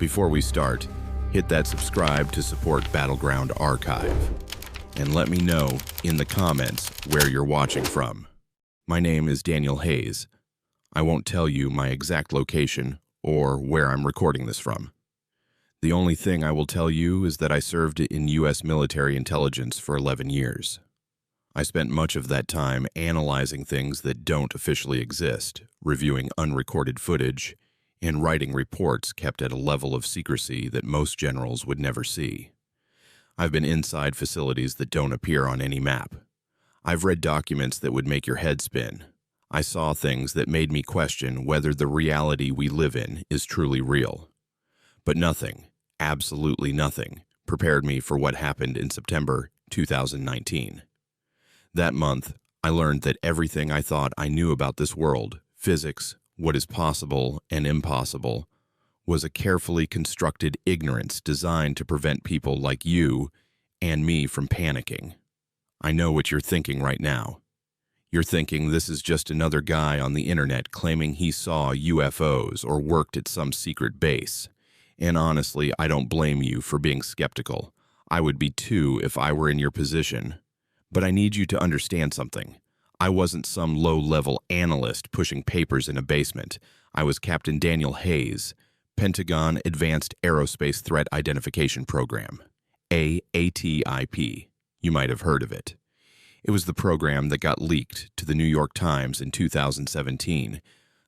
Before we start, hit that subscribe to support Battleground Archive. And let me know in the comments where you're watching from. My name is Daniel Hayes. I won't tell you my exact location or where I'm recording this from. The only thing I will tell you is that I served in U.S. military intelligence for 11 years. I spent much of that time analyzing things that don't officially exist, reviewing unrecorded footage, and writing reports kept at a level of secrecy that most generals would never see. I've been inside facilities that don't appear on any map. I've read documents that would make your head spin. I saw things that made me question whether the reality we live in is truly real. But nothing, absolutely nothing, prepared me for what happened in September 2019. That month, I learned that everything I thought I knew about this world, physics, what is possible and impossible, was a carefully constructed ignorance designed to prevent people like you and me from panicking. I know what you're thinking right now. You're thinking this is just another guy on the internet claiming he saw UFOs or worked at some secret base. And honestly, I don't blame you for being skeptical. I would be too if I were in your position. But I need you to understand something. I wasn't some low-level analyst pushing papers in a basement. I was Captain Daniel Hayes, Pentagon Advanced Aerospace Threat Identification Program, AATIP. You might have heard of it. It was the program that got leaked to the New York Times in 2017,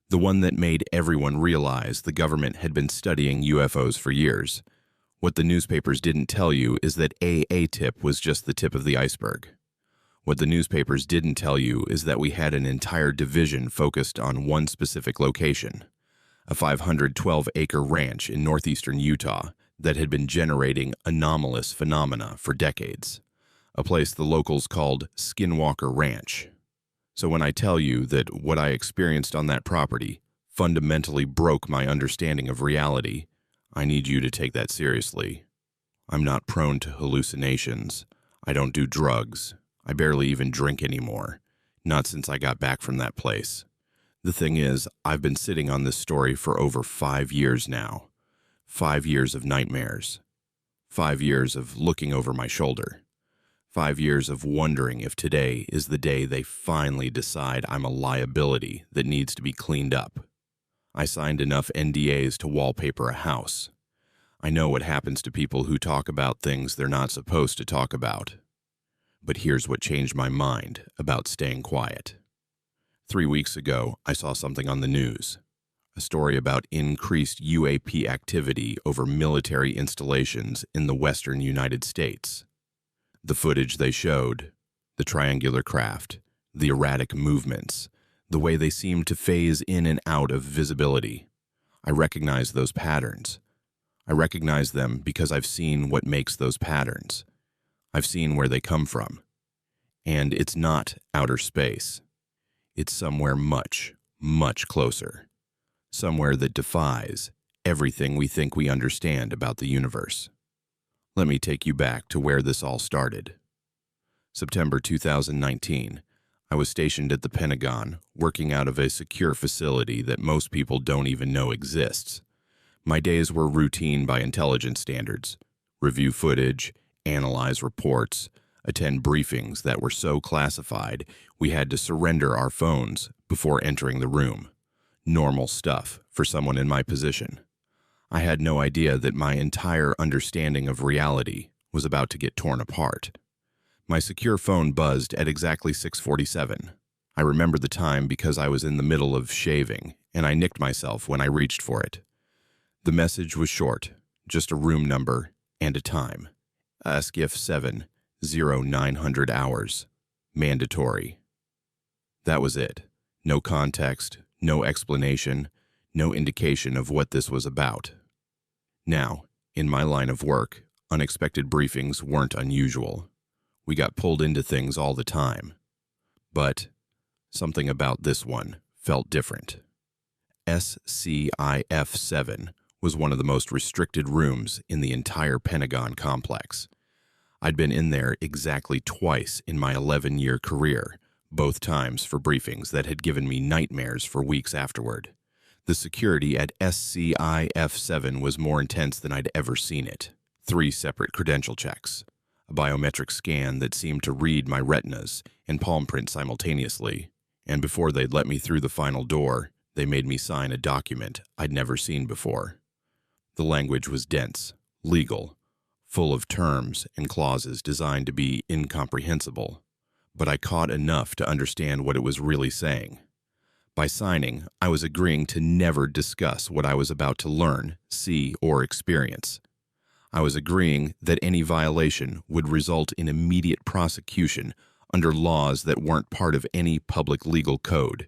the one that made everyone realize the government had been studying UFOs for years. What the newspapers didn't tell you is that AATIP was just the tip of the iceberg. What the newspapers didn't tell you is that we had an entire division focused on one specific location, a 512-acre ranch in northeastern Utah that had been generating anomalous phenomena for decades, a place the locals called Skinwalker Ranch. So when I tell you that what I experienced on that property fundamentally broke my understanding of reality, I need you to take that seriously. I'm not prone to hallucinations. I don't do drugs. I barely even drink anymore, not since I got back from that place. The thing is, I've been sitting on this story for over 5 years now. 5 years of nightmares. 5 years of looking over my shoulder. 5 years of wondering if today is the day they finally decide I'm a liability that needs to be cleaned up. I signed enough NDAs to wallpaper a house. I know what happens to people who talk about things they're not supposed to talk about. But here's what changed my mind about staying quiet. 3 weeks ago, I saw something on the news. A story about increased UAP activity over military installations in the western United States. The footage they showed, the triangular craft, the erratic movements, the way they seemed to phase in and out of visibility. I recognize those patterns. I recognize them because I've seen what makes those patterns. I've seen where they come from. And it's not outer space. It's somewhere much, much closer. Somewhere that defies everything we think we understand about the universe. Let me take you back to where this all started. September 2019, I was stationed at the Pentagon, working out of a secure facility that most people don't even know exists. My days were routine by intelligence standards. Review footage, analyze reports, attend briefings that were so classified we had to surrender our phones before entering the room. Normal stuff for someone in my position. I had no idea that my entire understanding of reality was about to get torn apart. My secure phone buzzed at exactly 6:47. I remember the time because I was in the middle of shaving, and I nicked myself when I reached for it. The message was short, just a room number and a time. ASCIF 70900 hours. Mandatory. That was it. No context, no explanation, no indication of what this was about. Now, in my line of work, unexpected briefings weren't unusual. We got pulled into things all the time. But something about this one felt different. SCIF 7 was one of the most restricted rooms in the entire Pentagon complex. I'd been in there exactly twice in my 11-year career, both times for briefings that had given me nightmares for weeks afterward. The security at SCIF-7 was more intense than I'd ever seen it. 3 separate credential checks, a biometric scan that seemed to read my retinas and palm print simultaneously, and before they'd let me through the final door, they made me sign a document I'd never seen before. The language was dense, legal, full of terms and clauses designed to be incomprehensible, but I caught enough to understand what it was really saying. By signing, I was agreeing to never discuss what I was about to learn, see, or experience. I was agreeing that any violation would result in immediate prosecution under laws that weren't part of any public legal code.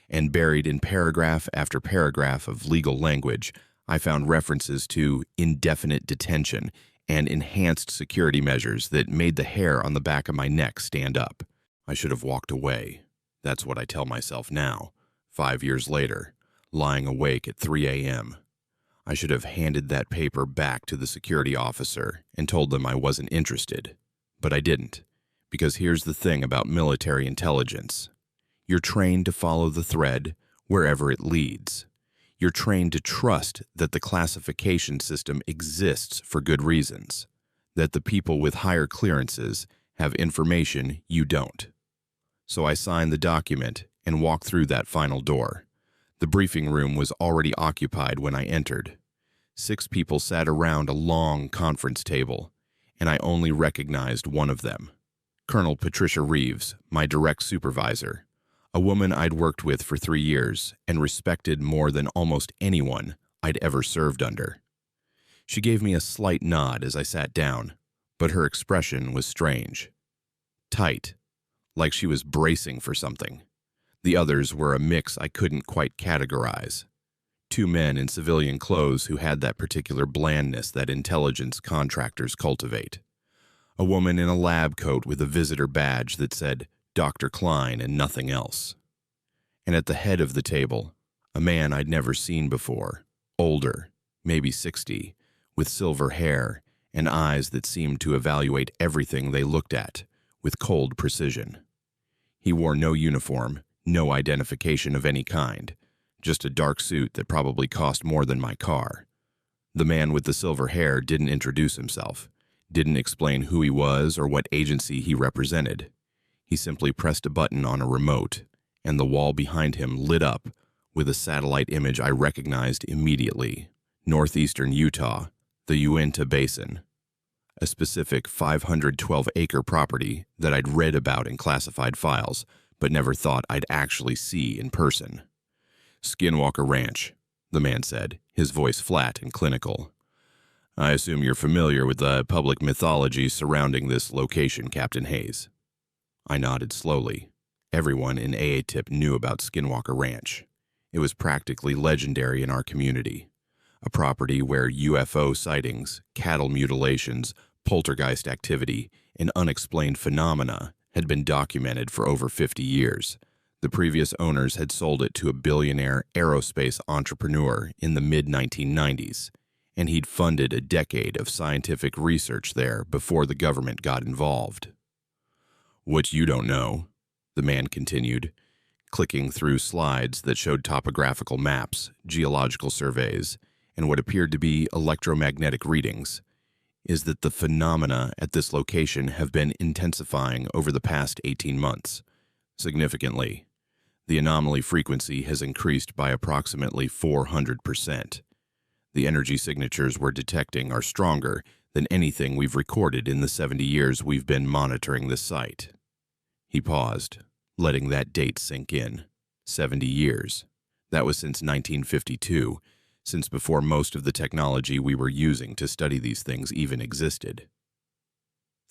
And buried in paragraph after paragraph of legal language, I found references to indefinite detention and enhanced security measures that made the hair on the back of my neck stand up. I should have walked away. That's what I tell myself now, 5 years later, lying awake at 3 a.m. I should have handed that paper back to the security officer and told them I wasn't interested. But I didn't, because here's the thing about military intelligence. You're trained to follow the thread wherever it leads. You're trained to trust that the classification system exists for good reasons, that the people with higher clearances have information you don't. So I signed the document and walked through that final door. The briefing room was already occupied when I entered. 6 people sat around a long conference table, and I only recognized one of them, Colonel Patricia Reeves, my direct supervisor, a woman I'd worked with for 3 years and respected more than almost anyone I'd ever served under. She gave me a slight nod as I sat down, but her expression was strange. Tight, like she was bracing for something. The others were a mix I couldn't quite categorize. 2 men in civilian clothes who had that particular blandness that intelligence contractors cultivate. A woman in a lab coat with a visitor badge that said Dr. Klein and nothing else. And at the head of the table, a man I'd never seen before, older, maybe 60, with silver hair and eyes that seemed to evaluate everything they looked at with cold precision. He wore no uniform, no identification of any kind, just a dark suit that probably cost more than my car. The man with the silver hair didn't introduce himself, didn't explain who he was or what agency he represented. He simply pressed a button on a remote, and the wall behind him lit up with a satellite image I recognized immediately. Northeastern Utah, the Uinta Basin, a specific 512-acre property that I'd read about in classified files, but never thought I'd actually see in person. Skinwalker Ranch, the man said, his voice flat and clinical. I assume you're familiar with the public mythology surrounding this location, Captain Hayes. I nodded slowly. Everyone in AATIP knew about Skinwalker Ranch. It was practically legendary in our community. A property where UFO sightings, cattle mutilations, poltergeist activity, and unexplained phenomena had been documented for over 50 years. The previous owners had sold it to a billionaire aerospace entrepreneur in the mid-1990s, and he'd funded a decade of scientific research there before the government got involved. What you don't know, the man continued, clicking through slides that showed topographical maps, geological surveys, and what appeared to be electromagnetic readings, is that the phenomena at this location have been intensifying over the past 18 months. Significantly, the anomaly frequency has increased by approximately 400%. The energy signatures we're detecting are stronger than anything we've recorded in the 70 years we've been monitoring this site. He paused, letting that date sink in. 70 years. That was since 1952, since before most of the technology we were using to study these things even existed.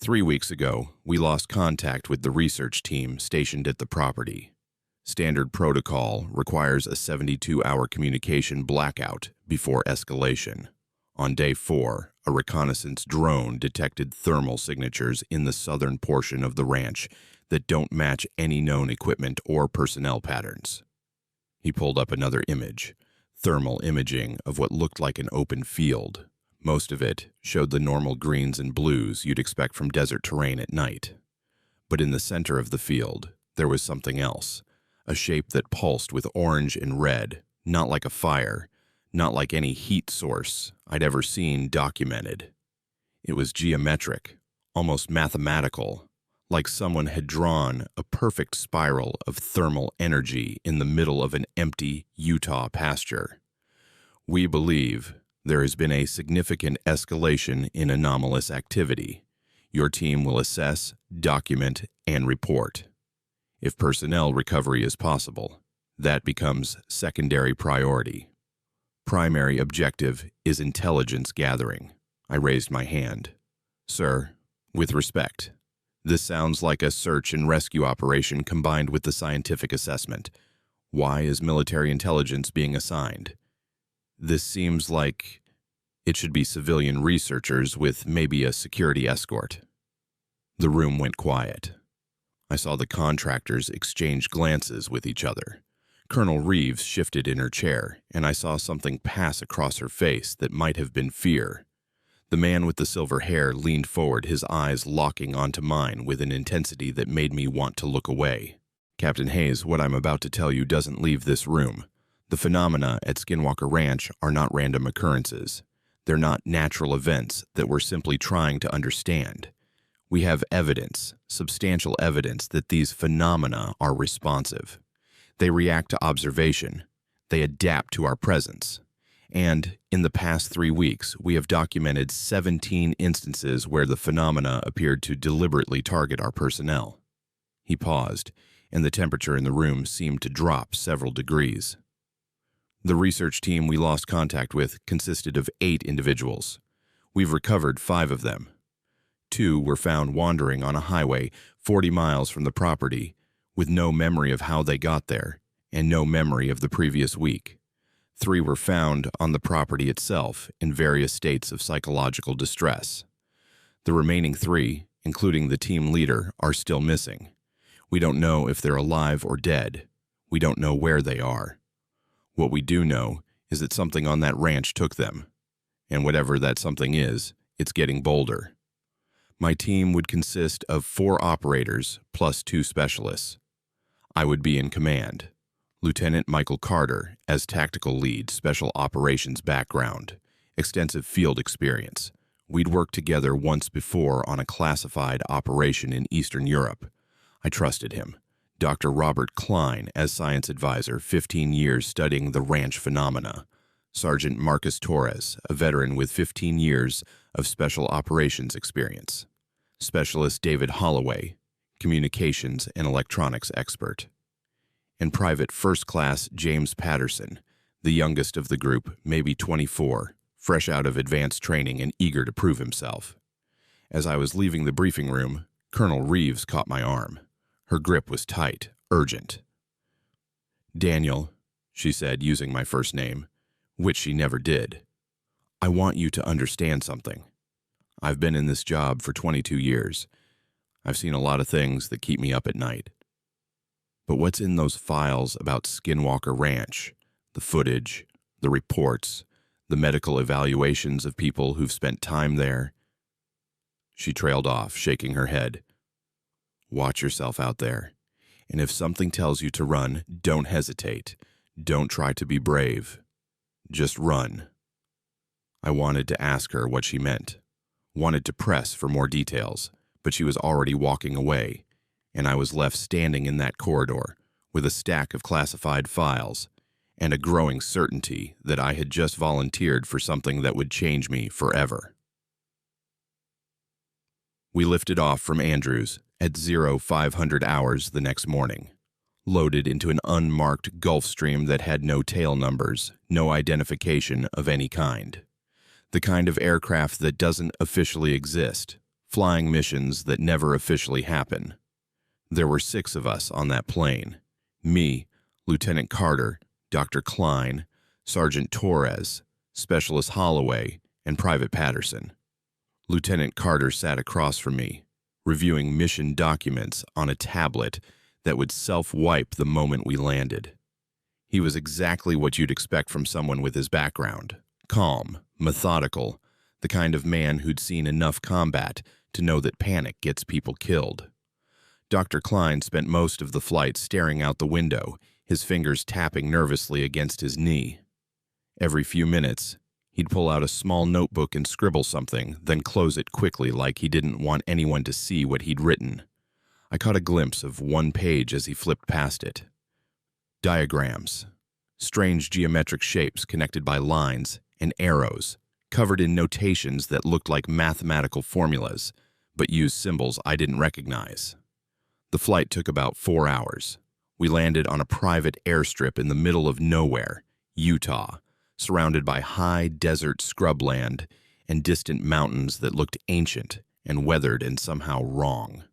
3 weeks ago, we lost contact with the research team stationed at the property. Standard protocol requires a 72-hour communication blackout before escalation. On day 4, a reconnaissance drone detected thermal signatures in the southern portion of the ranch that don't match any known equipment or personnel patterns. He pulled up another image, thermal imaging of what looked like an open field. Most of it showed the normal greens and blues you'd expect from desert terrain at night. But in the center of the field, there was something else, a shape that pulsed with orange and red, not like a fire, not like any heat source I'd ever seen documented. It was geometric, almost mathematical, like someone had drawn a perfect spiral of thermal energy in the middle of an empty Utah pasture. We believe there has been a significant escalation in anomalous activity. Your team will assess, document, and report. If personnel recovery is possible, that becomes secondary priority. Primary objective is intelligence gathering. I raised my hand. Sir, with respect, this sounds like a search and rescue operation combined with the scientific assessment. Why is military intelligence being assigned? This seems like it should be civilian researchers with maybe a security escort. The room went quiet. I saw the contractors exchange glances with each other. Colonel Reeves shifted in her chair, and I saw something pass across her face that might have been fear. The man with the silver hair leaned forward, his eyes locking onto mine with an intensity that made me want to look away. Captain Hayes, what I'm about to tell you doesn't leave this room. The phenomena at Skinwalker Ranch are not random occurrences. They're not natural events that we're simply trying to understand. We have evidence, substantial evidence, that these phenomena are responsive. They react to observation. They adapt to our presence. And in the past 3 weeks, we have documented 17 instances where the phenomena appeared to deliberately target our personnel. He paused, and the temperature in the room seemed to drop several degrees. The research team we lost contact with consisted of 8 individuals. We've recovered 5 of them. 2 were found wandering on a highway 40 miles from the property, with no memory of how they got there, and no memory of the previous week. 3 were found on the property itself in various states of psychological distress. The remaining 3, including the team leader, are still missing. We don't know if they're alive or dead. We don't know where they are. What we do know is that something on that ranch took them. And whatever that something is, it's getting bolder. My team would consist of 4 operators plus 2 specialists. I would be in command. Lieutenant Michael Carter as tactical lead, special operations background, extensive field experience. We'd worked together once before on a classified operation in Eastern Europe. I trusted him. Dr. Robert Klein as science advisor, 15 years studying the ranch phenomena. Sergeant Marcus Torres, a veteran with 15 years of special operations experience. Specialist David Holloway, communications and electronics expert. And Private First Class James Patterson, the youngest of the group, maybe 24, fresh out of advanced training and eager to prove himself. As I was leaving the briefing room, Colonel Reeves caught my arm. Her grip was tight, urgent. "Daniel," she said, using my first name, which she never did, "I want you to understand something. I've been in this job for 22 years. I've seen a lot of things that keep me up at night. But what's in those files about Skinwalker Ranch, the footage, the reports, the medical evaluations of people who've spent time there?" She trailed off, shaking her head. "Watch yourself out there. And if something tells you to run, don't hesitate. Don't try to be brave. Just run." I wanted to ask her what she meant, wanted to press for more details, but she was already walking away, and I was left standing in that corridor with a stack of classified files and a growing certainty that I had just volunteered for something that would change me forever. We lifted off from Andrews at 0500 hours the next morning, loaded into an unmarked Gulfstream that had no tail numbers, no identification of any kind. The kind of aircraft that doesn't officially exist, flying missions that never officially happen. There were 6 of us on that plane. Me, Lieutenant Carter, Dr. Klein, Sergeant Torres, Specialist Holloway, and Private Patterson. Lieutenant Carter sat across from me, reviewing mission documents on a tablet that would self-wipe the moment we landed. He was exactly what you'd expect from someone with his background. Calm, methodical, the kind of man who'd seen enough combat to know that panic gets people killed. Dr. Klein spent most of the flight staring out the window, his fingers tapping nervously against his knee. Every few minutes, he'd pull out a small notebook and scribble something, then close it quickly like he didn't want anyone to see what he'd written. I caught a glimpse of one page as he flipped past it. Diagrams. Strange geometric shapes connected by lines and arrows, covered in notations that looked like mathematical formulas, but used symbols I didn't recognize. The flight took about 4 hours. We landed on a private airstrip in the middle of nowhere, Utah, surrounded by high desert scrubland and distant mountains that looked ancient and weathered and somehow wrong.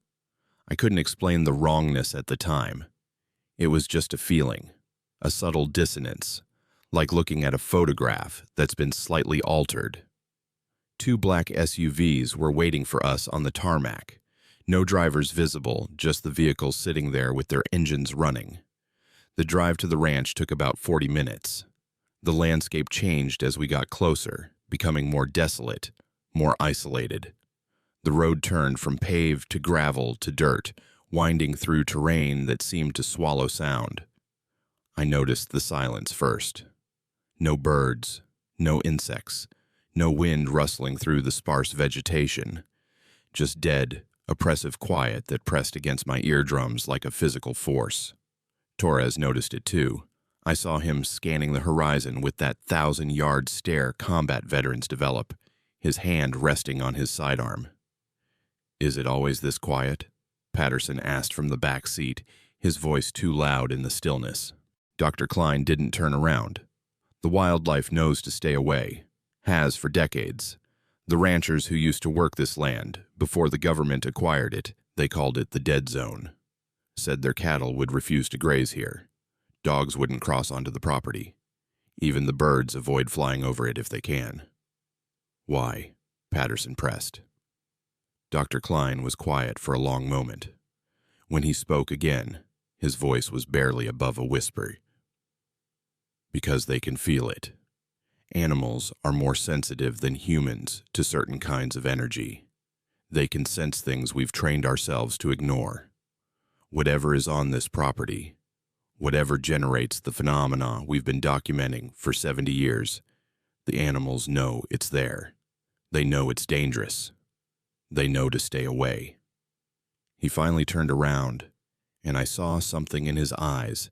I couldn't explain the wrongness at the time. It was just a feeling, a subtle dissonance, like looking at a photograph that's been slightly altered. 2 black SUVs were waiting for us on the tarmac. No drivers visible, just the vehicles sitting there with their engines running. The drive to the ranch took about 40 minutes. The landscape changed as we got closer, becoming more desolate, more isolated. The road turned from paved to gravel to dirt, winding through terrain that seemed to swallow sound. I noticed the silence first. No birds, no insects, no wind rustling through the sparse vegetation. Just dead, oppressive quiet that pressed against my eardrums like a physical force. Torres noticed it too. I saw him scanning the horizon with that 1,000-yard stare combat veterans develop, his hand resting on his sidearm. "Is it always this quiet?" Patterson asked from the back seat, his voice too loud in the stillness. Dr. Klein didn't turn around. The wildlife knows to stay away, has for decades. The ranchers who used to work this land, before the government acquired it, they called it the dead zone, said their cattle would refuse to graze here. Dogs wouldn't cross onto the property. Even the birds avoid flying over it if they can. "Why?" Patterson pressed. Dr. Klein was quiet for a long moment. When he spoke again, his voice was barely above a whisper. "Because they can feel it. Animals are more sensitive than humans to certain kinds of energy. They can sense things we've trained ourselves to ignore. Whatever is on this property, whatever generates the phenomena we've been documenting for 70 years, the animals know it's there. They know it's dangerous. They know to stay away." He finally turned around, and I saw something in his eyes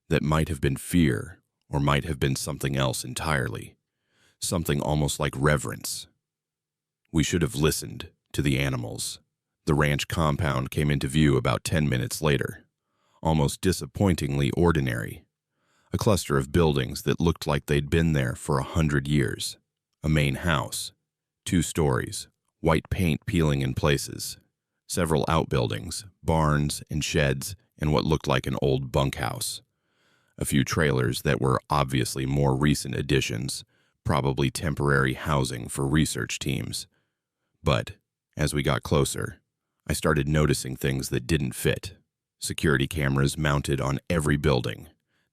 that might have been fear or might have been something else entirely, something almost like reverence. We should have listened to the animals. The ranch compound came into view about 10 minutes later, almost disappointingly ordinary. A cluster of buildings that looked like they'd been there for 100 years. A main house, 2 stories, white paint peeling in places. Several outbuildings, barns and sheds, and what looked like an old bunkhouse. A few trailers that were obviously more recent additions, probably temporary housing for research teams. But, as we got closer, I started noticing things that didn't fit. Security cameras mounted on every building,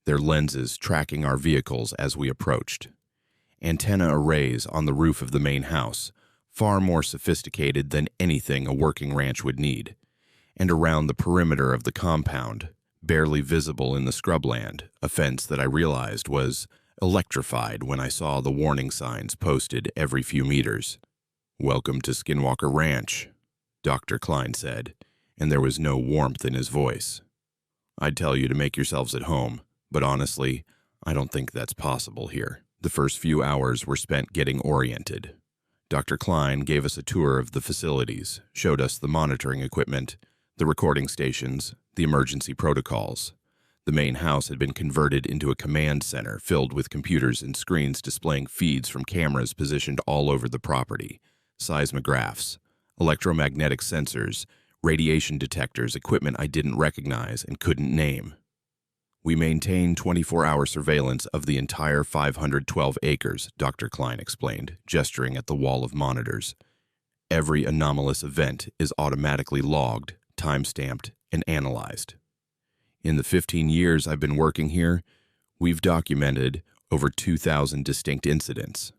their lenses tracking our vehicles as we approached. Antenna arrays on the roof of the main house, far more sophisticated than anything a working ranch would need. And around the perimeter of the compound, barely visible in the scrubland, a fence that I realized was electrified when I saw the warning signs posted every few meters. "Welcome to Skinwalker Ranch," Dr. Klein said, and there was no warmth in his voice. "I'd tell you to make yourselves at home, but honestly, I don't think that's possible here." The first few hours were spent getting oriented. Dr. Klein gave us a tour of the facilities, showed us the monitoring equipment, the recording stations, the emergency protocols. The main house had been converted into a command center filled with computers and screens displaying feeds from cameras positioned all over the property, seismographs, electromagnetic sensors, radiation detectors, equipment I didn't recognize and couldn't name. "We maintain 24-hour surveillance of the entire 512 acres, Dr. Klein explained, gesturing at the wall of monitors. "Every anomalous event is automatically logged, time-stamped, and analyzed. In the 15 years I've been working here, we've documented over 2,000 distinct incidents."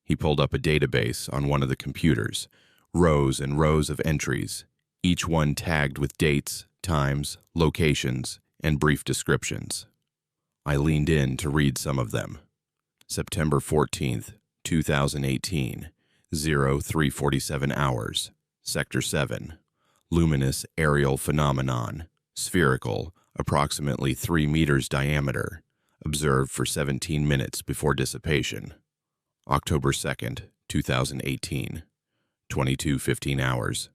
He pulled up a database on one of the computers, rows and rows of entries, each one tagged with dates, times, locations, and brief descriptions. I leaned in to read some of them. September 14th, 2018, 0347 hours, Sector 7. Luminous aerial phenomenon, spherical, approximately 3 meters diameter, observed for 17 minutes before dissipation. October 2nd, 2018, 22:15 hours,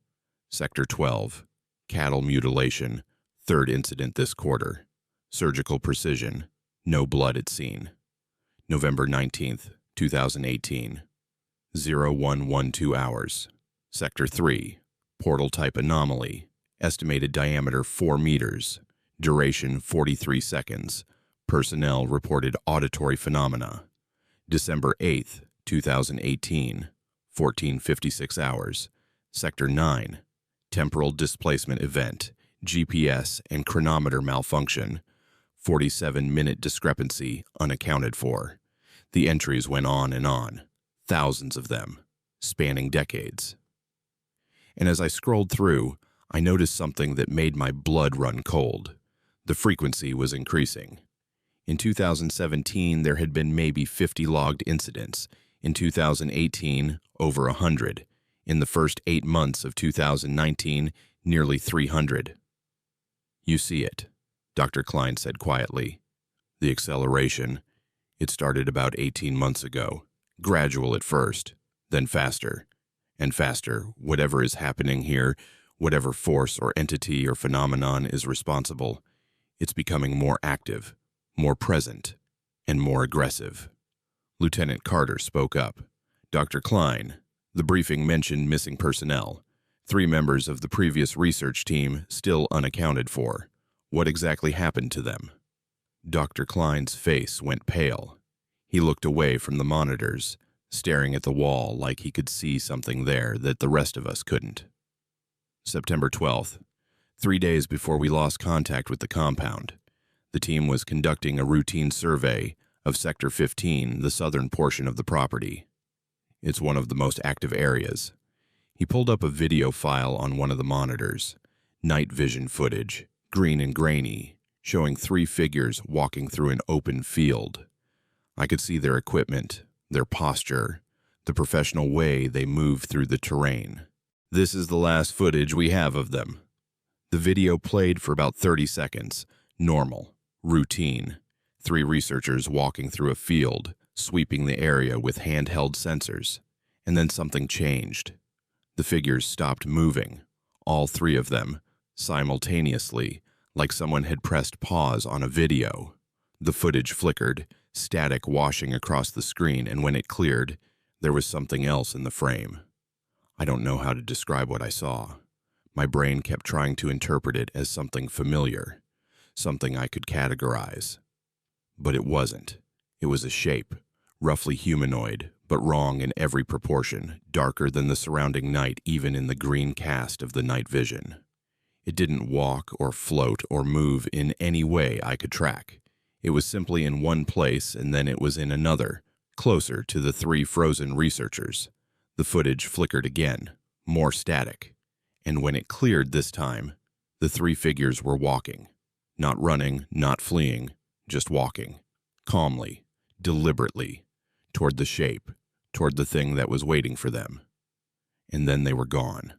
Sector 12. Cattle mutilation, third incident this quarter. Surgical precision, no blood at scene. November 19th, 2018, 0112 hours, Sector 3. Portal-type anomaly, estimated diameter 4 meters, duration 43 seconds. Personnel reported auditory phenomena. December 8th, 2018, 14:56 hours, Sector 9. Temporal displacement event, GPS and chronometer malfunction, 47-minute discrepancy unaccounted for. The entries went on, thousands of them, spanning decades. And as I scrolled through, I noticed something that made my blood run cold. The frequency was increasing. In 2017, there had been maybe 50 logged incidents. In 2018, over 100. In the first 8 months of 2019, nearly 300. You see it, Dr. Klein said quietly. The acceleration, it started about 18 months ago. Gradual at first, then faster. And faster, whatever is happening here, whatever force or entity or phenomenon is responsible, it's becoming more active, more present, and more aggressive. Lieutenant Carter spoke up. Dr. Klein, the briefing mentioned missing personnel. 3 members of the previous research team still unaccounted for. What exactly happened to them? Dr. Klein's face went pale. He looked away from the monitors, staring at the wall like he could see something there that the rest of us couldn't. September 12th, 3 days before we lost contact with the compound, the team was conducting a routine survey of Sector 15, the southern portion of the property. It's one of the most active areas. He pulled up a video file on one of the monitors. Night vision footage, green and grainy, showing 3 figures walking through an open field. I could see their equipment, their posture, the professional way they move through the terrain. This is the last footage we have of them. The video played for about 30 seconds. Normal, routine. 3 researchers walking through a field, sweeping the area with handheld sensors. And then something changed. The figures stopped moving, all 3 of them, simultaneously, like someone had pressed pause on a video. The footage flickered, static washing across the screen, and when it cleared, there was something else in the frame. I don't know how to describe what I saw. My brain kept trying to interpret it as something familiar, something I could categorize. But it wasn't. It was a shape, roughly humanoid, but wrong in every proportion, darker than the surrounding night even in the green cast of the night vision. It didn't walk or float or move in any way I could track. It was simply in one place and then it was in another, closer to the 3 frozen researchers. The footage flickered again, more static. And when it cleared this time, the 3 figures were walking. Not running, not fleeing, just walking. Calmly, deliberately, toward the shape, toward the thing that was waiting for them. And then they were gone.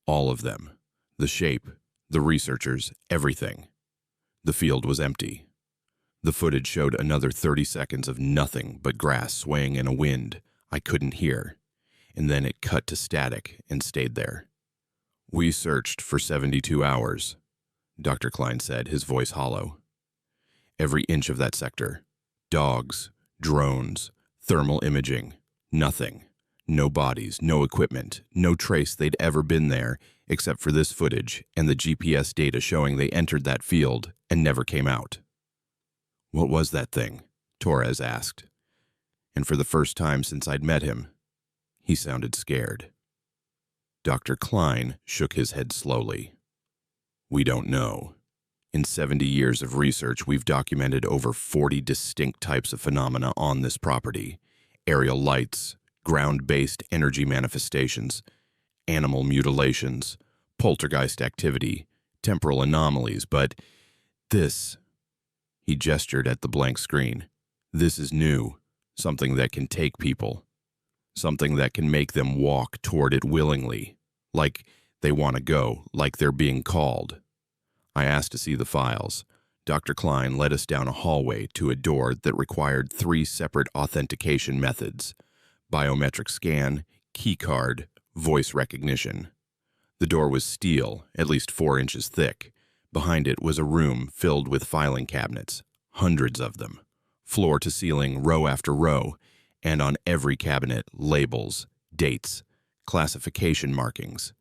All of them. The shape, the researchers, everything. The field was empty. The footage showed another 30 seconds of nothing but grass swaying in a wind I couldn't hear, and then it cut to static and stayed there. We searched for 72 hours, Dr. Klein said, his voice hollow. Every inch of that sector. Dogs, drones, thermal imaging, nothing. No bodies, no equipment, no trace they'd ever been there, except for this footage and the GPS data showing they entered that field and never came out. What was that thing? Torres asked. And for the first time since I'd met him, he sounded scared. Dr. Klein shook his head slowly. We don't know. In 70 years of research, we've documented over 40 distinct types of phenomena on this property. Aerial lights, ground-based energy manifestations, animal mutilations, poltergeist activity, temporal anomalies, but this... He gestured at the blank screen. This is new, something that can take people, something that can make them walk toward it willingly, like they want to go, like they're being called. I asked to see the files. Dr. Klein led us down a hallway to a door that required 3 separate authentication methods: biometric scan, key card, voice recognition. The door was steel, at least 4 inches thick. Behind it was a room filled with filing cabinets, hundreds of them, floor to ceiling, row after row, and on every cabinet, labels, dates, classification markings.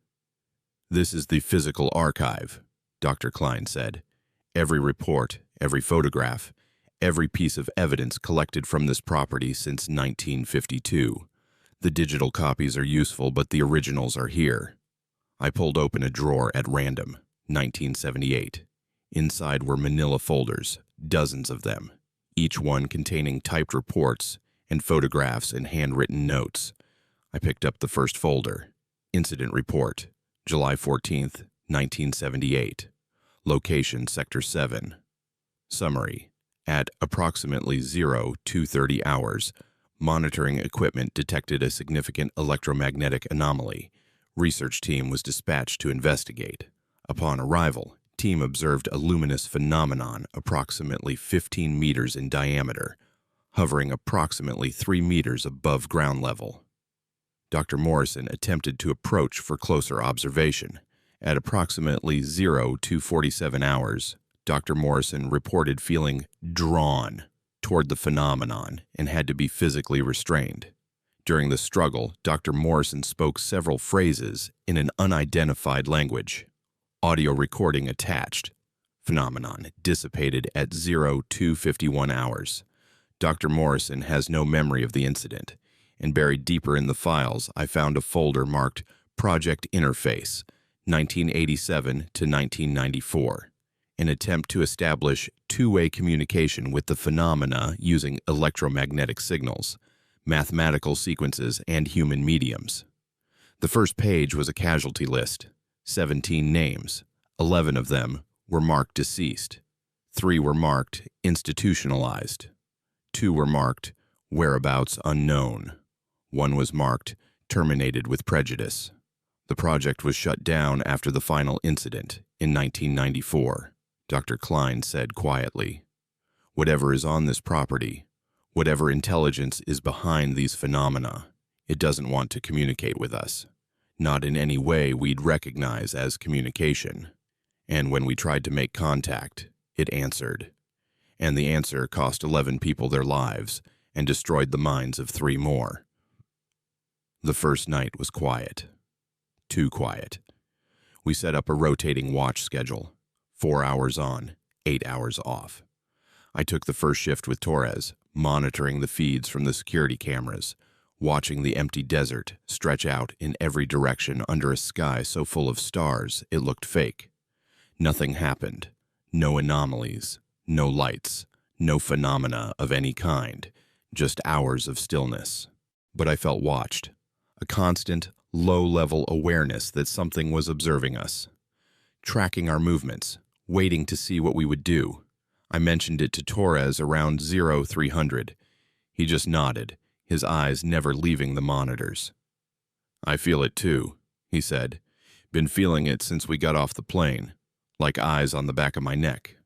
This is the physical archive, Dr. Klein said. Every report, every photograph, every piece of evidence collected from this property since 1952. The digital copies are useful, but the originals are here. I pulled open a drawer at random, 1978. Inside were manila folders, dozens of them, each one containing typed reports and photographs and handwritten notes. I picked up the first folder. Incident report, July 14th, 1978. Location, Sector 7. Summary. At approximately 0230 hours, monitoring equipment detected a significant electromagnetic anomaly. Research team was dispatched to investigate. Upon arrival, team observed a luminous phenomenon approximately 15 meters in diameter, hovering approximately 3 meters above ground level. Dr. Morrison attempted to approach for closer observation. At approximately 0247 hours, Dr. Morrison reported feeling drawn toward the phenomenon and had to be physically restrained. During the struggle, Dr. Morrison spoke several phrases in an unidentified language. Audio recording attached. Phenomenon dissipated at 0251 hours. Dr. Morrison has no memory of the incident, and buried deeper in the files, I found a folder marked Project Interface, 1987 to 1994, an attempt to establish two-way communication with the phenomena using electromagnetic signals, mathematical sequences, and human mediums. The first page was a casualty list, 17 names. 11 of them were marked deceased. 3 were marked institutionalized. 2 were marked whereabouts unknown. 1 was marked terminated with prejudice. The project was shut down after the final incident in 1994, Dr. Klein said quietly. Whatever is on this property, whatever intelligence is behind these phenomena, it doesn't want to communicate with us. Not in any way we'd recognize as communication. And when we tried to make contact, it answered. And the answer cost 11 people their lives and destroyed the minds of 3 more. The first night was quiet. Too quiet. We set up a rotating watch schedule, 4 hours on, 8 hours off. I took the first shift with Torres, monitoring the feeds from the security cameras, watching the empty desert stretch out in every direction under a sky so full of stars it looked fake. Nothing happened. No anomalies, no lights, no phenomena of any kind, just hours of stillness. But I felt watched, a constant, low-level awareness that something was observing us, tracking our movements, waiting to see what we would do. I mentioned it to Torres around 0300. He just nodded, his eyes never leaving the monitors. I feel it too, he said. Been feeling it since we got off the plane, like eyes on the back of my neck.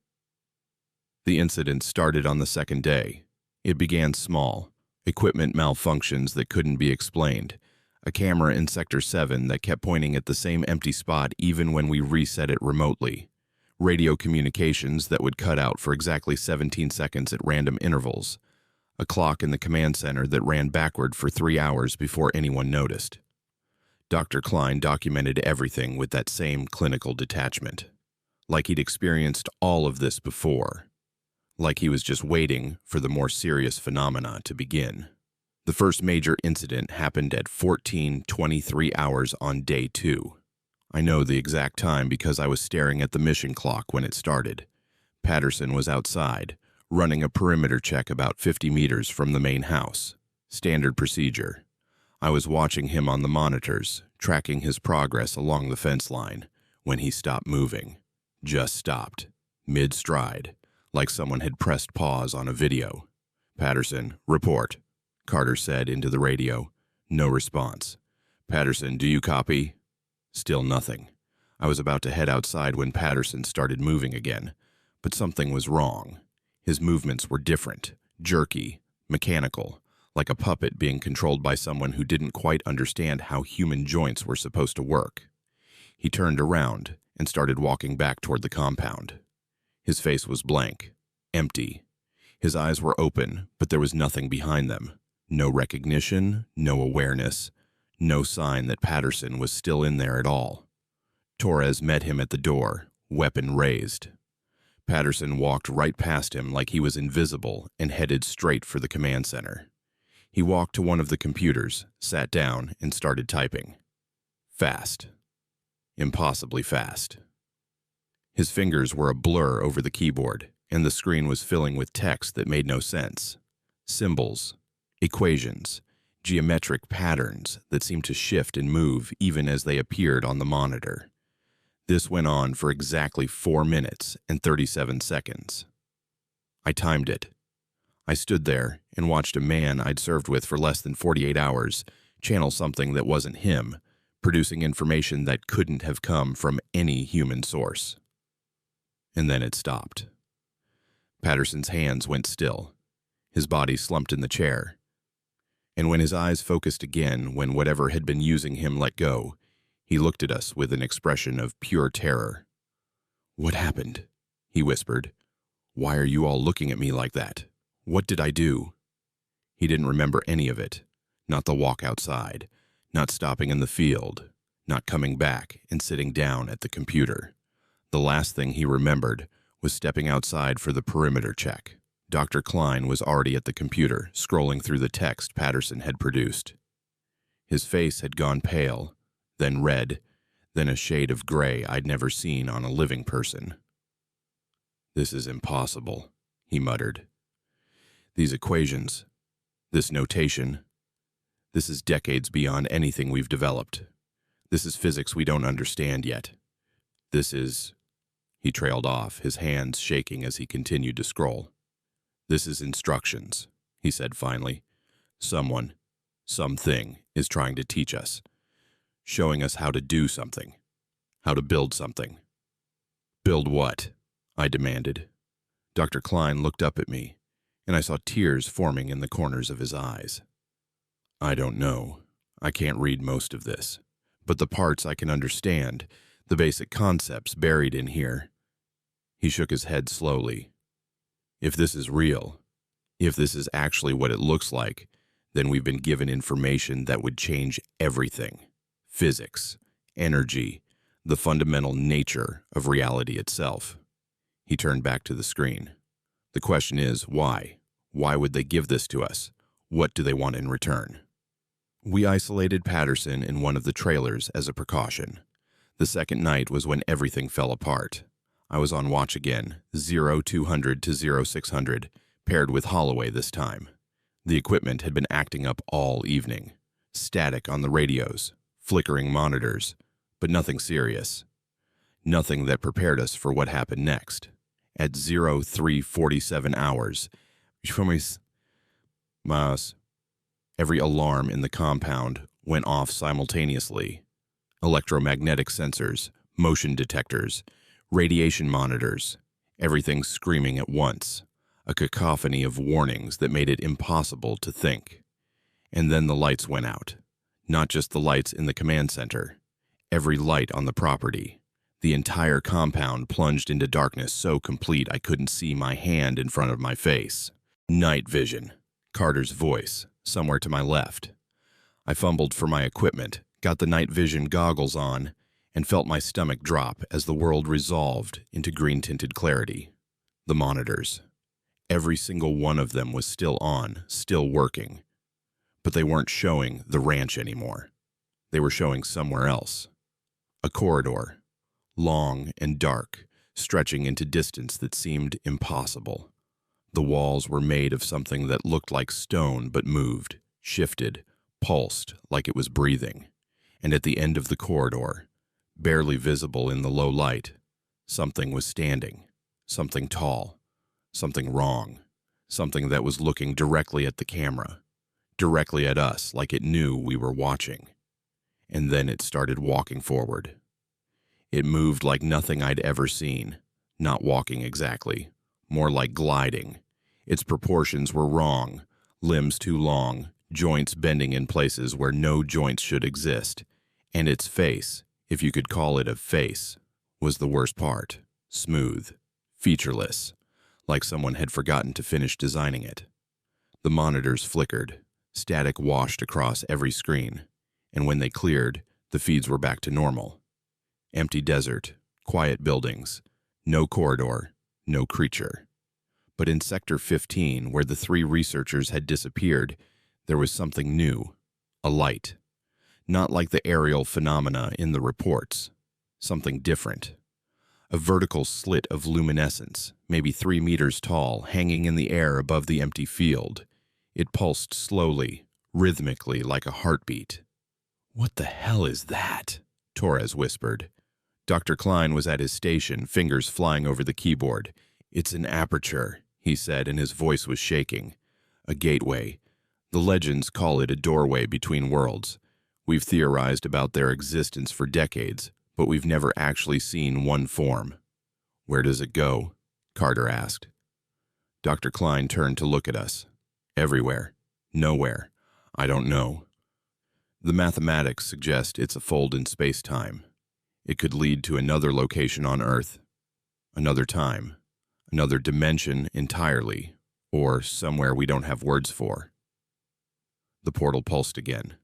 The incident started on the second day. It began small, equipment malfunctions that couldn't be explained, a camera in Sector 7 that kept pointing at the same empty spot even when we reset it remotely, radio communications that would cut out for exactly 17 seconds at random intervals, a clock in the command center that ran backward for 3 hours before anyone noticed. Dr. Klein documented everything with that same clinical detachment, like he'd experienced all of this before, like he was just waiting for the more serious phenomena to begin. The first major incident happened at 14:23 hours on day 2. I know the exact time because I was staring at the mission clock when it started. Patterson was outside, running a perimeter check about 50 meters from the main house. Standard procedure. I was watching him on the monitors, tracking his progress along the fence line, when he stopped moving. Just stopped, mid-stride, like someone had pressed pause on a video. "Patterson, report," Carter said into the radio. No response. "Patterson, do you copy?" Still nothing. I was about to head outside when Patterson started moving again, but something was wrong. His movements were different, jerky, mechanical, like a puppet being controlled by someone who didn't quite understand how human joints were supposed to work. He turned around and started walking back toward the compound. His face was blank, empty. His eyes were open, but there was nothing behind them. No recognition, no awareness, no sign that Patterson was still in there at all. Torres met him at the door, weapon raised. Patterson walked right past him like he was invisible and headed straight for the command center. He walked to one of the computers, sat down, and started typing. Fast. Impossibly fast. His fingers were a blur over the keyboard, and the screen was filling with text that made no sense. Symbols, equations, geometric patterns that seemed to shift and move even as they appeared on the monitor. This went on for exactly 4 minutes and 37 seconds. I timed it. I stood there and watched a man I'd served with for less than 48 hours channel something that wasn't him, producing information that couldn't have come from any human source. And then it stopped. Patterson's hands went still. His body slumped in the chair. And when his eyes focused again, when whatever had been using him let go, he looked at us with an expression of pure terror. "What happened?" he whispered. "Why are you all looking at me like that? What did I do?" He didn't remember any of it. Not the walk outside, not stopping in the field, not coming back and sitting down at the computer. The last thing he remembered was stepping outside for the perimeter check. Dr. Klein was already at the computer, scrolling through the text Patterson had produced. His face had gone pale, then red, then a shade of gray I'd never seen on a living person. "This is impossible," he muttered. "These equations, this notation, this is decades beyond anything we've developed. This is physics we don't understand yet. This is..." He trailed off, his hands shaking as he continued to scroll. "This is instructions," he said finally. "Someone, something is trying to teach us, showing us how to do something, how to build something." "Build what?" I demanded. Dr. Klein looked up at me, and I saw tears forming in the corners of his eyes. "I don't know. I can't read most of this, but the parts I can understand, the basic concepts buried in here." He shook his head slowly. "If this is real, if this is actually what it looks like, then we've been given information that would change everything. Physics, energy, the fundamental nature of reality itself." He turned back to the screen. "The question is, why? Why would they give this to us? What do they want in return?" We isolated Patterson in one of the trailers as a precaution. The second night was when everything fell apart. I was on watch again, 0200 to 0600, paired with Holloway this time. The equipment had been acting up all evening. Static on the radios, flickering monitors, but nothing serious. Nothing that prepared us for what happened next. At 0347 hours, every alarm in the compound went off simultaneously. Electromagnetic sensors, motion detectors, radiation monitors, everything screaming at once, a cacophony of warnings that made it impossible to think. And then the lights went out. Not just the lights in the command center. Every light on the property. The entire compound plunged into darkness so complete I couldn't see my hand in front of my face. "Night vision," Carter's voice, somewhere to my left. I fumbled for my equipment, got the night vision goggles on, and felt my stomach drop as the world resolved into green-tinted clarity. The monitors. Every single one of them was still on, still working. But they weren't showing the ranch anymore. They were showing somewhere else. A corridor, long and dark, stretching into distance that seemed impossible. The walls were made of something that looked like stone but moved, shifted, pulsed like it was breathing. And at the end of the corridor, barely visible in the low light, something was standing, something tall, Something wrong. Something that was looking directly at the camera. Directly at us, like it knew we were watching. And then it started walking forward. It moved like nothing I'd ever seen. Not walking exactly. More like gliding. Its proportions were wrong. Limbs too long. Joints bending in places where no joints should exist. And its face, if you could call it a face, was the worst part. Smooth. Featureless. Like someone had forgotten to finish designing it. The monitors flickered. Static washed across every screen. And when they cleared, the feeds were back to normal. Empty desert. Quiet buildings. No corridor. No creature. But in Sector 15, where the 3 researchers had disappeared, there was something new. A light. Not like the aerial phenomena in the reports. Something different. A vertical slit of luminescence, maybe 3 meters tall, hanging in the air above the empty field. It pulsed slowly, rhythmically, like a heartbeat. "What the hell is that?" Torres whispered. Dr. Klein was at his station, fingers flying over the keyboard. "It's an aperture," he said, and his voice was shaking. "A gateway. The legends call it a doorway between worlds. We've theorized about their existence for decades, but we've never actually seen one form." "Where does it go?" Carter asked. Dr. Klein turned to look at us. "Everywhere. Nowhere. I don't know. The mathematics suggest it's a fold in space-time. It could lead to another location on Earth, another time, another dimension entirely, or somewhere we don't have words for." The portal pulsed again,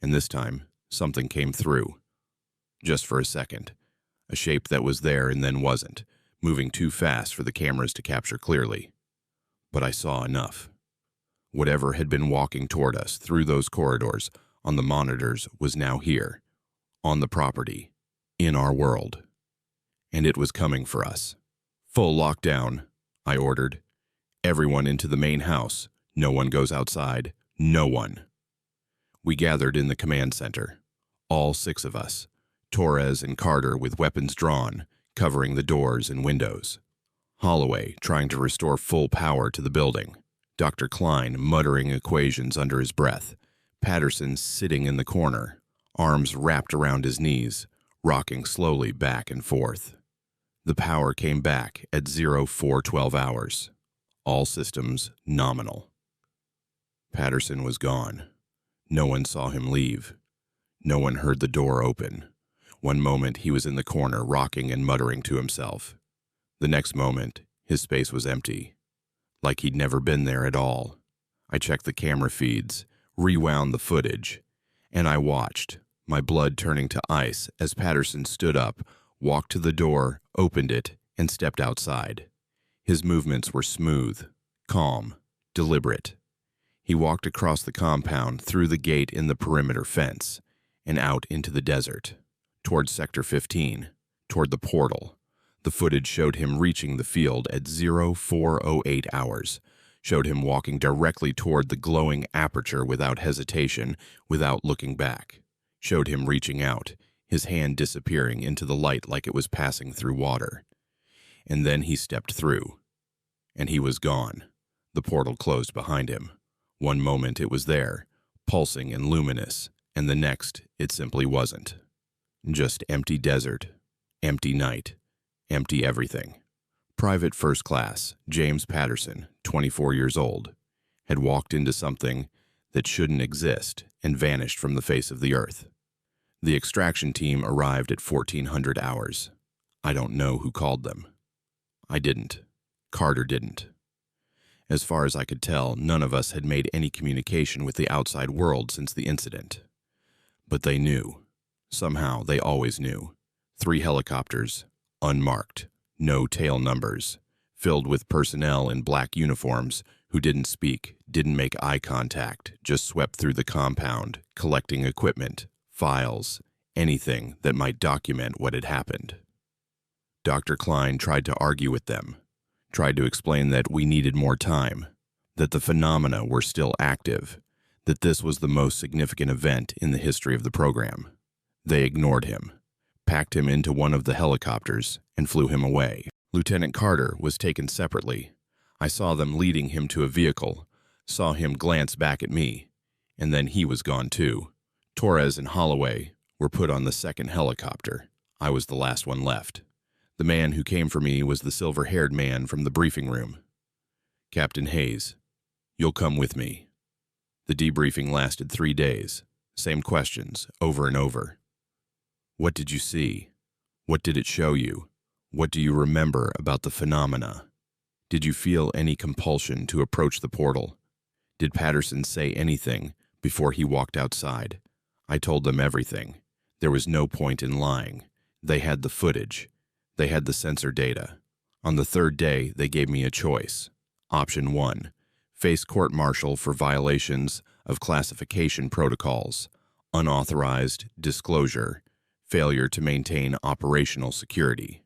and this time something came through. Just for a second. A shape that was there and then wasn't, moving too fast for the cameras to capture clearly. But I saw enough. Whatever had been walking toward us through those corridors on the monitors was now here, on the property, in our world. And it was coming for us. "Full lockdown," I ordered. "Everyone into the main house. No one goes outside. No one." We gathered in the command center. All 6 of us. Torres and Carter with weapons drawn, covering the doors and windows. Holloway trying to restore full power to the building. Dr. Klein muttering equations under his breath. Patterson sitting in the corner, arms wrapped around his knees, rocking slowly back and forth. The power came back at 0412 hours. All systems nominal. Patterson was gone. No one saw him leave. No one heard the door open. One moment he was in the corner rocking and muttering to himself. The next moment, his space was empty. Like he'd never been there at all. I checked the camera feeds, rewound the footage, and I watched, my blood turning to ice as Patterson stood up, walked to the door, opened it, and stepped outside. His movements were smooth, calm, deliberate. He walked across the compound, through the gate in the perimeter fence, and out into the desert, toward Sector 15, toward the portal. The footage showed him reaching the field at 0408 hours, showed him walking directly toward the glowing aperture without hesitation, without looking back, showed him reaching out, his hand disappearing into the light like it was passing through water. And then he stepped through, and he was gone. The portal closed behind him. One moment it was there, pulsing and luminous, and the next it simply wasn't. Just empty desert, empty night, empty everything. Private First Class James Patterson, 24 years old, had walked into something that shouldn't exist and vanished from the face of the earth. The extraction team arrived at 1400 hours. I don't know who called them. I didn't. Carter didn't. As far as I could tell, none of us had made any communication with the outside world since the incident. But they knew. Somehow, they always knew. 3 helicopters, unmarked, no tail numbers, filled with personnel in black uniforms who didn't speak, didn't make eye contact, just swept through the compound, collecting equipment, files, anything that might document what had happened. Dr. Klein tried to argue with them, tried to explain that we needed more time, that the phenomena were still active, that this was the most significant event in the history of the program. They ignored him, packed him into one of the helicopters, and flew him away. Lieutenant Carter was taken separately. I saw them leading him to a vehicle, saw him glance back at me, and then he was gone too. Torres and Holloway were put on the second helicopter. I was the last one left. The man who came for me was the silver-haired man from the briefing room. Captain Hayes, you'll come with me. The debriefing lasted 3 days. Same questions, over and over. What did you see? What did it show you? What do you remember about the phenomena? Did you feel any compulsion to approach the portal? Did Patterson say anything before he walked outside? I told them everything. There was no point in lying. They had the footage. They had the sensor data. On the 3rd day, they gave me a choice. Option 1, face court-martial for violations of classification protocols, unauthorized disclosure, failure to maintain operational security.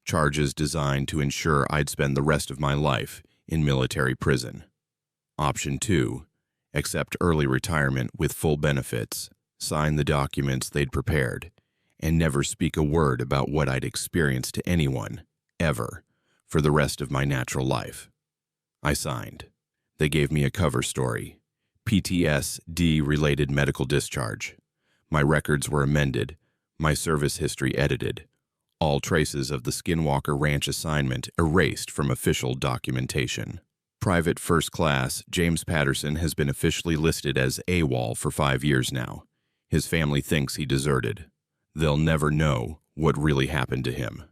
Charges designed to ensure I'd spend the rest of my life in military prison. Option 2, accept early retirement with full benefits, sign the documents they'd prepared, and never speak a word about what I'd experienced to anyone, ever, for the rest of my natural life. I signed. They gave me a cover story, PTSD-related medical discharge. My records were amended, my service history edited, all traces of the Skinwalker Ranch assignment erased from official documentation. Private First Class James Patterson has been officially listed as AWOL for 5 years now. His family thinks he deserted. They'll never know what really happened to him.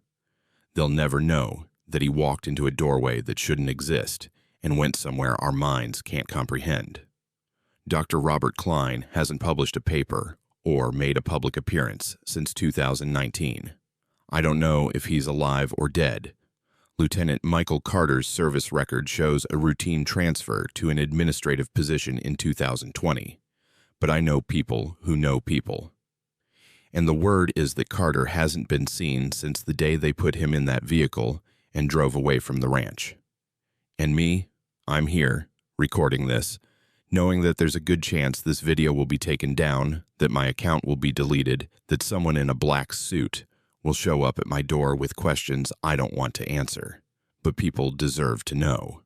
They'll never know that he walked into a doorway that shouldn't exist and went somewhere our minds can't comprehend. Dr. Robert Klein hasn't published a paper or made a public appearance since 2019. I don't know if he's alive or dead. Lieutenant Michael Carter's service record shows a routine transfer to an administrative position in 2020. But I know people who know people. And the word is that Carter hasn't been seen since the day they put him in that vehicle and drove away from the ranch. And me, I'm here, recording this, knowing that there's a good chance this video will be taken down, that my account will be deleted, that someone in a black suit will show up at my door with questions I don't want to answer. But people deserve to know.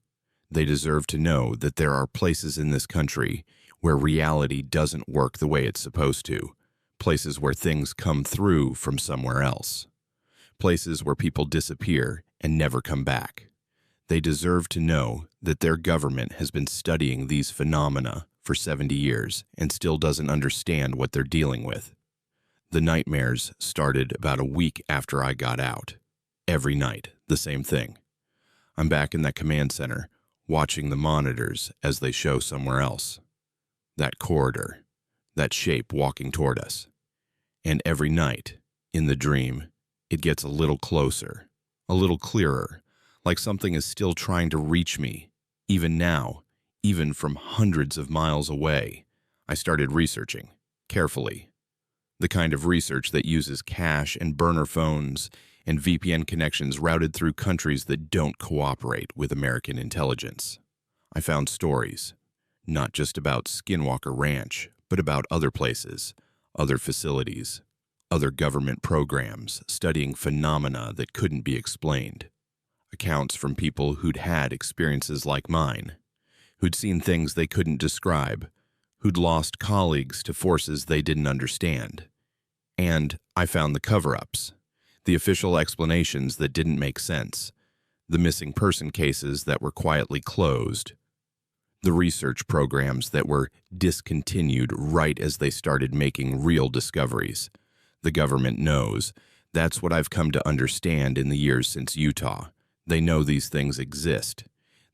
They deserve to know that there are places in this country where reality doesn't work the way it's supposed to. Places where things come through from somewhere else. Places where people disappear and never come back. They deserve to know that their government has been studying these phenomena for 70 years and still doesn't understand what they're dealing with. The nightmares started about a week after I got out. Every night, the same thing. I'm back in that command center, watching the monitors as they show somewhere else. That corridor, that shape walking toward us. And every night, in the dream, it gets a little closer, a little clearer, like something is still trying to reach me, even now, even from hundreds of miles away. I started researching, carefully. The kind of research that uses cache and burner phones and VPN connections routed through countries that don't cooperate with American intelligence. I found stories, not just about Skinwalker Ranch, but about other places, other facilities, other government programs studying phenomena that couldn't be explained. Accounts from people who'd had experiences like mine, who'd seen things they couldn't describe, who'd lost colleagues to forces they didn't understand. And I found the cover-ups, the official explanations that didn't make sense, the missing person cases that were quietly closed, the research programs that were discontinued right as they started making real discoveries. The government knows. That's what I've come to understand in the years since Utah. They know these things exist.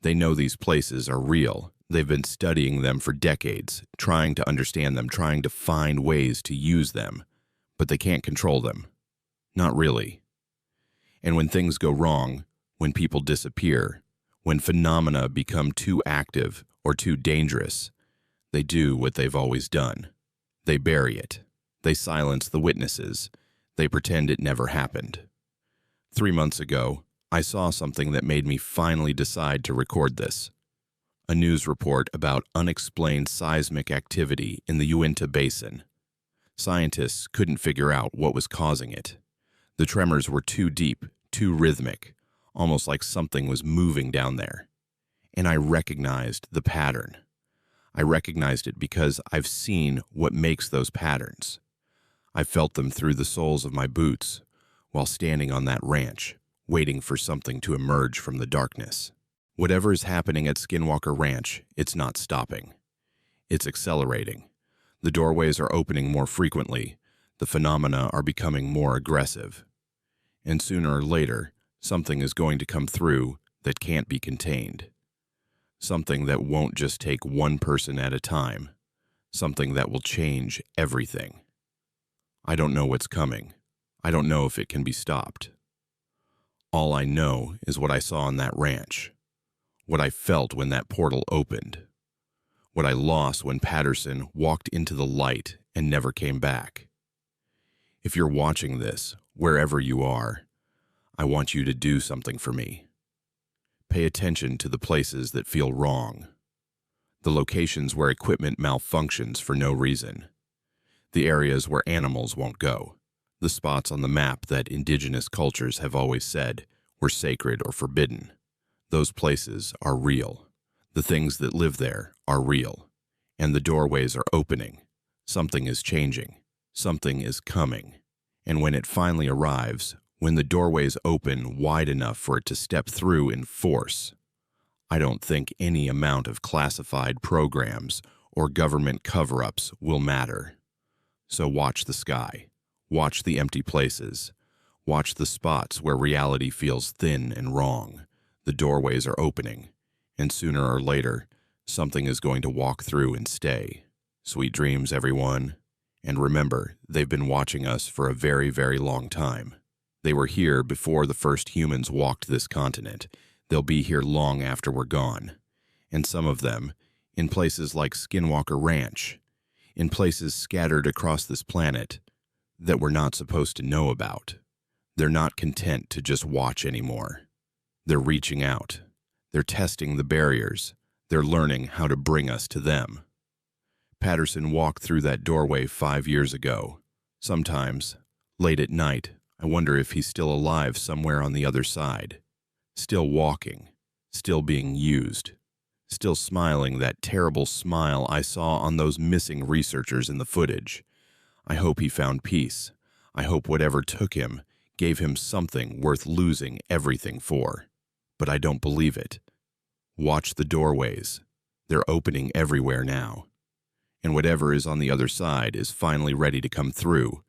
They know these places are real. They've been studying them for decades, trying to understand them, trying to find ways to use them. But they can't control them. Not really. And when things go wrong, when people disappear, when phenomena become too active or too dangerous, they do what they've always done. They bury it. They silence the witnesses. They pretend it never happened. 3 months ago, I saw something that made me finally decide to record this. A news report about unexplained seismic activity in the Uinta Basin. Scientists couldn't figure out what was causing it. The tremors were too deep, too rhythmic, almost like something was moving down there. and I recognized the pattern. I recognized it because I've seen what makes those patterns. I felt them through the soles of my boots while standing on that ranch, waiting for something to emerge from the darkness. Whatever is happening at Skinwalker Ranch, it's not stopping. It's accelerating. The doorways are opening more frequently. The phenomena are becoming more aggressive. And sooner or later, something is going to come through that can't be contained. Something that won't just take one person at a time. Something that will change everything. I don't know what's coming. I don't know if it can be stopped. All I know is what I saw on that ranch. What I felt when that portal opened. What I lost when Patterson walked into the light and never came back. If you're watching this, wherever you are, I want you to do something for me. Pay attention to the places that feel wrong. The locations where equipment malfunctions for no reason. The areas where animals won't go. The spots on the map that indigenous cultures have always said were sacred or forbidden. Those places are real. The things that live there are real. And the doorways are opening. Something is changing. Something is coming. And when it finally arrives, when the doorways open wide enough for it to step through in force, I don't think any amount of classified programs or government cover-ups will matter. So watch the sky. Watch the empty places. Watch the spots where reality feels thin and wrong. The doorways are opening, and sooner or later, something is going to walk through and stay. Sweet dreams, everyone. And remember, they've been watching us for a very, very long time. They were here before the first humans walked this continent. They'll be here long after we're gone. And some of them, in places like Skinwalker Ranch, in places scattered across this planet that we're not supposed to know about. They're not content to just watch anymore. They're reaching out. They're testing the barriers. They're learning how to bring us to them. Patterson walked through that doorway 5 years ago. Sometimes, late at night, I wonder if he's still alive somewhere on the other side. Still walking. Still being used. Still smiling that terrible smile I saw on those missing researchers in the footage. I hope he found peace. I hope whatever took him gave him something worth losing everything for. But I don't believe it. Watch the doorways. They're opening everywhere now. And whatever is on the other side is finally ready to come through.